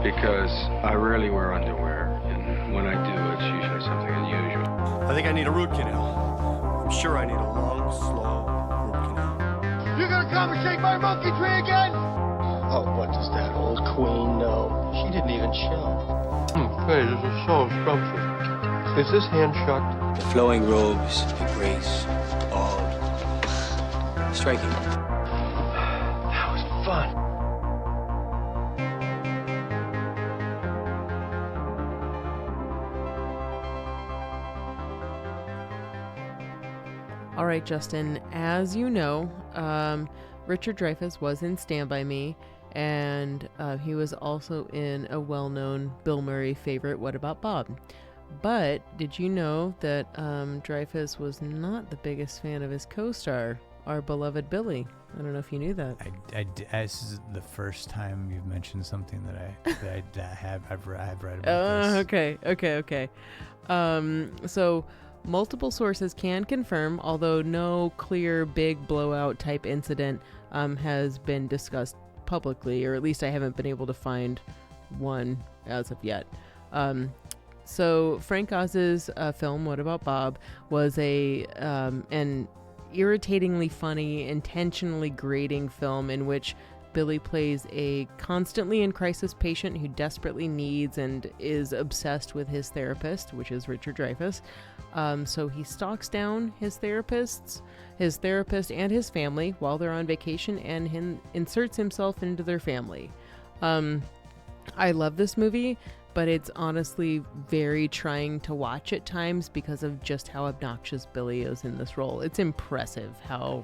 because I rarely wear underwear, and when I do, it's usually something unusual. I think I need a root canal. I'm sure I need a long, slow root canal. You gonna come and shake my monkey tree again? Oh, what does that old queen know? She didn't even show. Hey, this is so scrumptious. Is this hand shucked? The flowing robes, the grace, all striking. That was fun. All right, Justin, as you know, Richard Dreyfus was in Stand By Me, and he was also in a well-known Bill Murray favorite, What About Bob? But did you know that Dreyfus was not the biggest fan of his co-star, our beloved Billy? I don't know if you knew that. This is the first time you've mentioned something that I've read about this. Okay. So multiple sources can confirm, although no clear big blowout type incident has been discussed publicly, or at least I haven't been able to find one as of yet. So Frank Oz's film, What About Bob, was an irritatingly funny, intentionally grating film in which Billy plays a constantly in crisis patient who desperately needs and is obsessed with his therapist, which is Richard Dreyfus. So he stalks down his therapist and his family while they're on vacation, and inserts himself into their family. I love this movie, but it's honestly very trying to watch at times because of just how obnoxious Billy is in this role. It's impressive how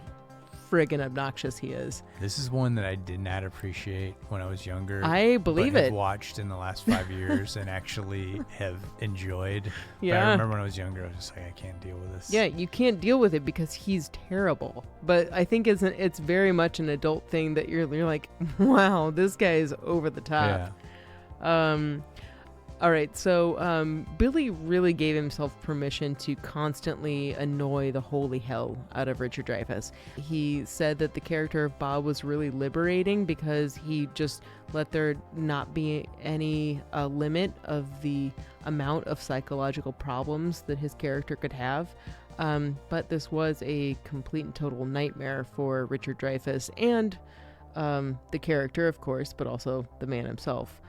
friggin' obnoxious he is. This is one that I did not appreciate when I was younger. I believe but it. Have watched in the last 5 years and actually have enjoyed. Yeah. But I remember when I was younger, I was just like, I can't deal with this. Yeah, you can't deal with it because he's terrible. But I think it's very much an adult thing that you're like, wow, this guy is over the top. Yeah. All right, so Billy really gave himself permission to constantly annoy the holy hell out of Richard Dreyfuss. He said that the character of Bob was really liberating because he just let there not be any limit of the amount of psychological problems that his character could have. But this was a complete and total nightmare for Richard Dreyfuss and the character, of course, but also the man himself.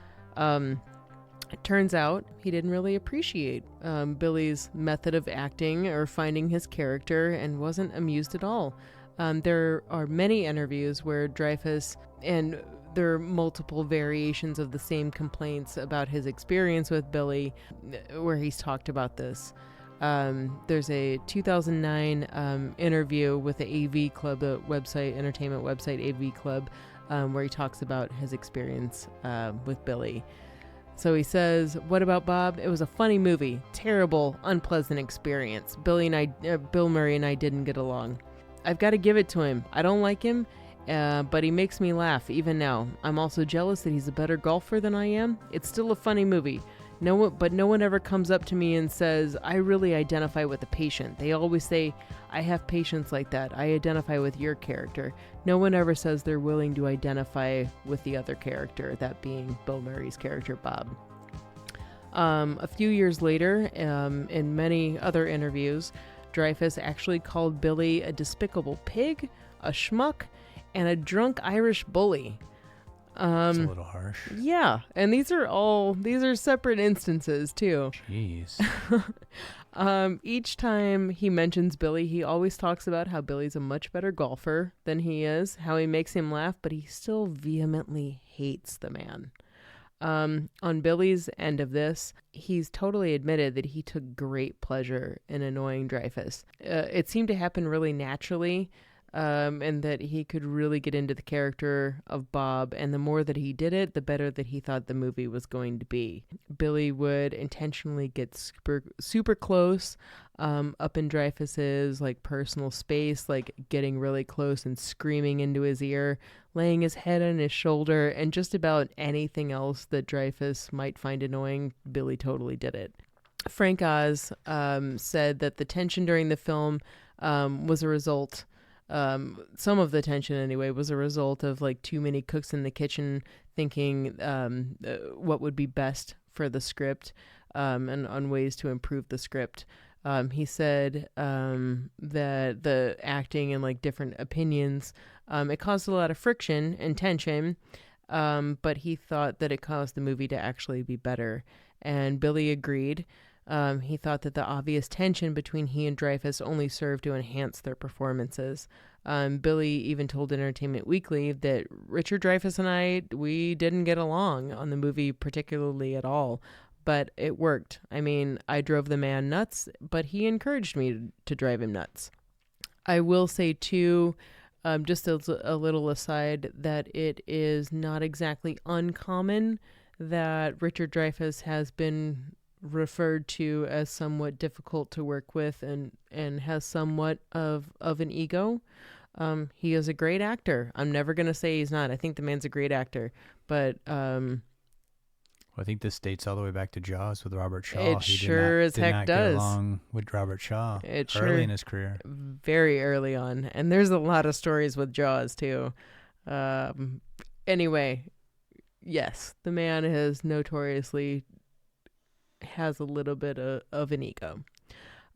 It turns out he didn't really appreciate Billy's method of acting or finding his character and wasn't amused at all. There are many interviews where Dreyfuss, and there are multiple variations of the same complaints about his experience with Billy, where he's talked about this. There's a 2009 interview with the AV Club, the entertainment website AV Club, where he talks about his experience with Billy. So he says, "What about Bob? It was a funny movie. Terrible, unpleasant experience. Bill Murray and I didn't get along. I've got to give it to him. I don't like him, but he makes me laugh even now. I'm also jealous that he's a better golfer than I am. It's still a funny movie. But no one ever comes up to me and says, I really identify with the patient. They always say, I have patients like that. I identify with your character. No one ever says they're willing to identify with the other character, that being Bill Murray's character, Bob." A few years later, in many other interviews, Dreyfuss actually called Billy a despicable pig, a schmuck, and a drunk Irish bully. It's a little harsh. Yeah, and these are separate instances too. Jeez. Each time he mentions Billy, he always talks about how Billy's a much better golfer than he is, how he makes him laugh, but he still vehemently hates the man. On Billy's end of this, he's totally admitted that he took great pleasure in annoying Dreyfuss. It seemed to happen really naturally. And that he could really get into the character of Bob, and the more that he did it, the better that he thought the movie was going to be. Billy would intentionally get super close up in Dreyfuss's personal space, getting really close and screaming into his ear, laying his head on his shoulder, and just about anything else that Dreyfuss might find annoying. Billy totally did it. Frank Oz said that the tension during the film was a result. Some of the tension anyway was a result of too many cooks in the kitchen thinking what would be best for the script and on ways to improve the script. He said that the acting and different opinions, it caused a lot of friction and tension, but he thought that it caused the movie to actually be better. And Billy agreed. He thought that the obvious tension between he and Dreyfuss only served to enhance their performances. Billy even told Entertainment Weekly that Richard Dreyfuss and we didn't get along on the movie particularly at all, but it worked. I mean, I drove the man nuts, but he encouraged me to drive him nuts. I will say too, just a little aside, that it is not exactly uncommon that Richard Dreyfuss has been referred to as somewhat difficult to work with and has somewhat of an ego. He is a great actor. I'm never going to say he's not. I think the man's a great actor, but I think this dates all the way back to Jaws with Robert Shaw. It sure as heck does. Get along with Robert Shaw early in his career. Very early on. And there's a lot of stories with Jaws too. Anyway, yes, the man has a little bit of an ego.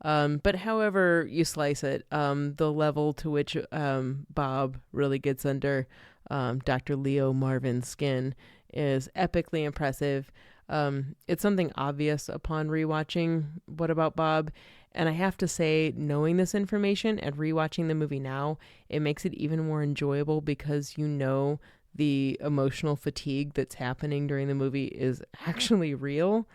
But however you slice it, the level to which Bob really gets under Dr. Leo Marvin's skin is epically impressive. It's something obvious upon rewatching What About Bob? And I have to say, knowing this information and rewatching the movie now, it makes it even more enjoyable because the emotional fatigue that's happening during the movie is actually real.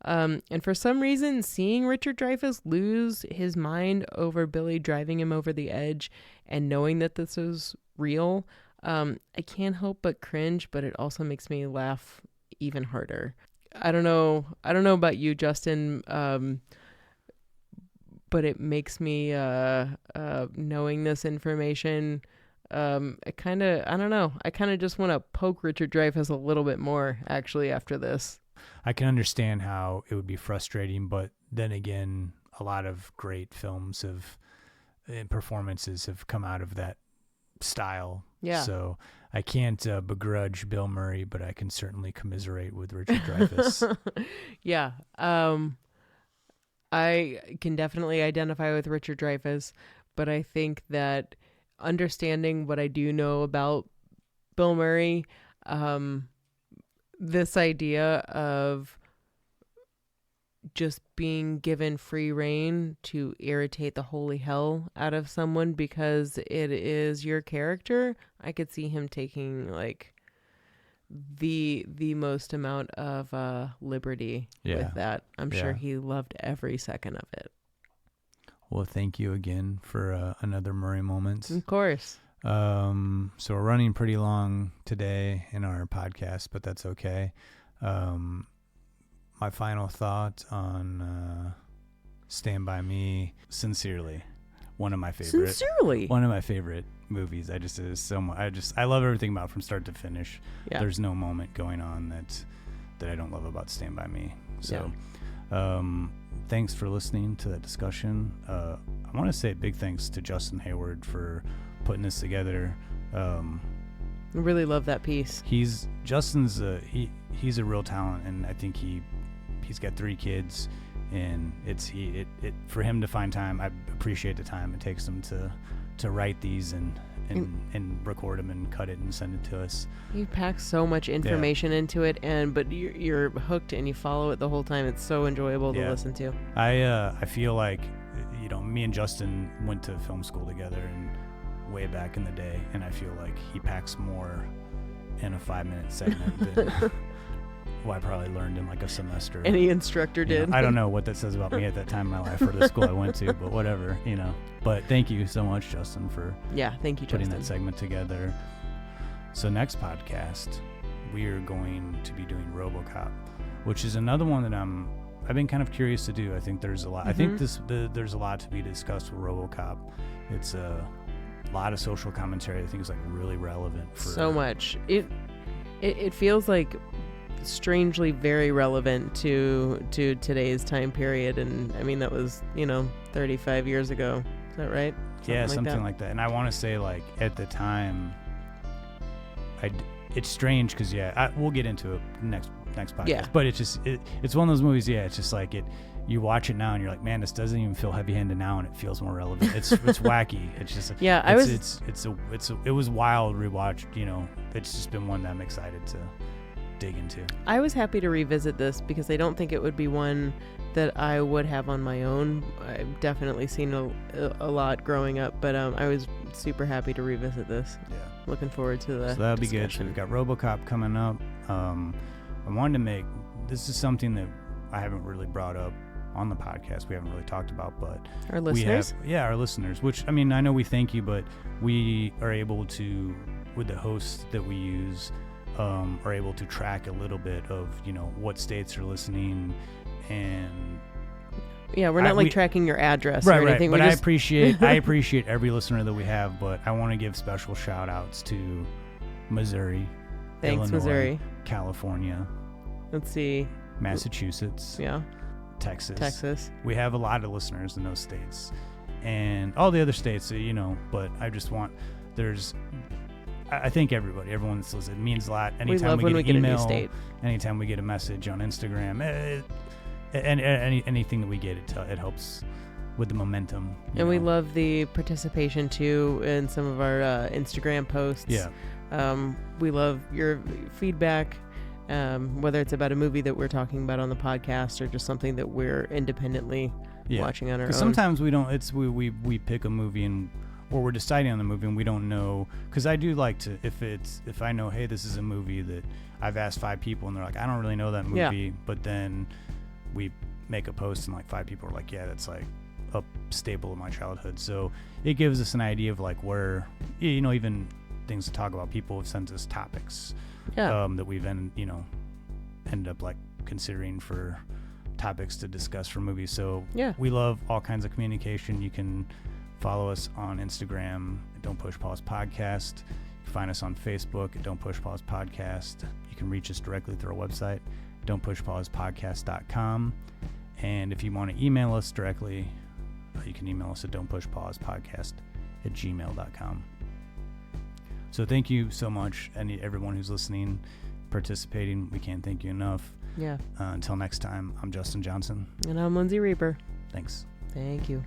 And for some reason, seeing Richard Dreyfuss lose his mind over Billy driving him over the edge and knowing that this is real, I can't help but cringe, but it also makes me laugh even harder. I don't know about you, Justin, but it makes me, knowing this information, I kind of just want to poke Richard Dreyfuss a little bit more, actually, after this. I can understand how it would be frustrating, but then again, a lot of great films and performances have come out of that style. Yeah. So I can't begrudge Bill Murray, but I can certainly commiserate with Richard Dreyfuss. Yeah. I can definitely identify with Richard Dreyfuss, but I think that understanding what I do know about Bill Murray, this idea of just being given free rein to irritate the holy hell out of someone because it is your character, I could see him taking like the most amount of liberty with that. I'm sure he loved every second of it. Well, thank you again for another Murray moment. Of course. So we're running pretty long today in our podcast, but that's okay. My final thought on Stand By Me, sincerely, one of my favorite movies. I just is so much. I love everything about it from start to finish. Yeah. There's no moment going on that I don't love about Stand By Me. So, thanks for listening to that discussion. I want to say big thanks to Justin Hayward for putting this together. I really love that piece. He's a real talent, and I think he's got 3 kids, and it's for him to find time. I appreciate the time it takes him to write these and record them and cut it and send it to us. He packs so much information into it, but you're hooked and you follow it the whole time. It's so enjoyable to listen to. I feel like, me and Justin went to film school together and way back in the day, and I feel like he packs more in a 5-minute segment than I probably learned in like a semester. Any instructor did. I don't know what that says about me at that time in my life or the school I went to, but whatever, But thank you so much, Justin, for thank you, putting Justin. that segment together. So next podcast, we are going to be doing Robocop, which is another one that I've been kind of curious to do. I think there's a lot. Mm-hmm. I think there's a lot to be discussed with Robocop. It's a lot of social commentary. I think is like really relevant for so much. It feels like strangely very relevant to today's time period, and I mean that was 35 years ago. Is that right? Something like that. And I want to say, like, at the time, it's strange because we'll get into it next podcast. Yeah. But it's just it's one of those movies. Yeah, it's just like you watch it now and you're like, man, this doesn't even feel heavy-handed now, and it feels more relevant. It's wacky. It's just it was wild rewatch. It's just been one that I'm excited to dig into. I was happy to revisit this because I don't think it would be one that I would have on my own. I've definitely seen a lot growing up, but I was super happy to revisit this. Yeah. Looking forward to the So that'll discussion. be good. So we've got Robocop coming up. I wanted to this is something that I haven't really brought up on the podcast. We haven't really talked about, but our listeners? Our listeners, which, I mean, I know we thank you, but we are able to, with the hosts that we use, are able to track a little bit of, what states are listening, and we're not tracking your address right, or anything. But I appreciate every listener that we have, but I want to give special shout outs to Missouri, Thanks, Illinois, Missouri, California, let's see, Massachusetts, Texas. We have a lot of listeners in those states, and all the other states, but I just want I think everyone that's listening, it means a lot. Anytime we get an email, a new state. Anytime we get a message on Instagram, and anything that we get, it helps with the momentum. And we love the participation too in some of our Instagram posts. Yeah. We love your feedback, whether it's about a movie that we're talking about on the podcast or just something that we're independently watching on our own. Sometimes we don't. We pick a movie or we're deciding on the movie and we don't know, because I do like to, if I know, hey, this is a movie that I've asked 5 people and they're like, I don't really know that movie, but then we make a post and like 5 people are like, yeah, that's like a staple of my childhood. So it gives us an idea of like where, you know, even things to talk about. People have sent us topics that we've ended up like considering for topics to discuss for movies. So we love all kinds of communication. You can follow us on Instagram at Don't Push Pause Podcast. You can find us on Facebook at Don't Push Pause Podcast. You can reach us directly through our website, don'tpushpausepodcast.com. And if you want to email us directly, you can email us at don'tpushpausepodcast@gmail.com. So thank you so much, and everyone who's listening, participating. We can't thank you enough. Yeah. Until next time, I'm Justin Johnson. And I'm Lindsay Reaper. Thanks. Thank you.